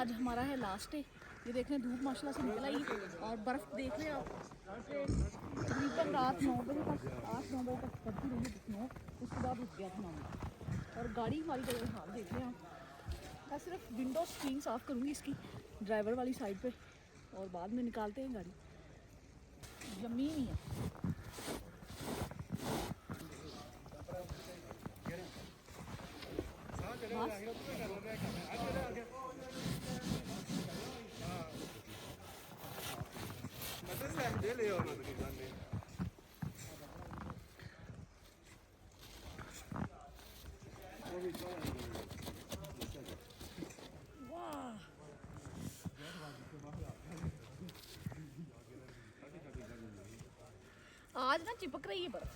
आज हमारा है लास्ट डे। ये देख रहे हैं धूप माशाल्लाह से निकल आई और बर्फ़ देख रहे हैं आप। तकरीबन रात 9 बजे तक 8-9 बजे तक पड़ती रही स्नो, उसके बाद रुक गया था मामला। और गाड़ी हमारी का हाल देख रहे हैं आप। मैं सिर्फ विंडो स्क्रीन साफ़ करूँगी इसकी ड्राइवर वाली साइड पे और बाद में निकालते हैं गाड़ी। जमी नहीं है। वाह आज ना चिपक रही है बर्फ।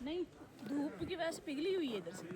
नहीं धूप की वजह से पिघली हुई है इधर से।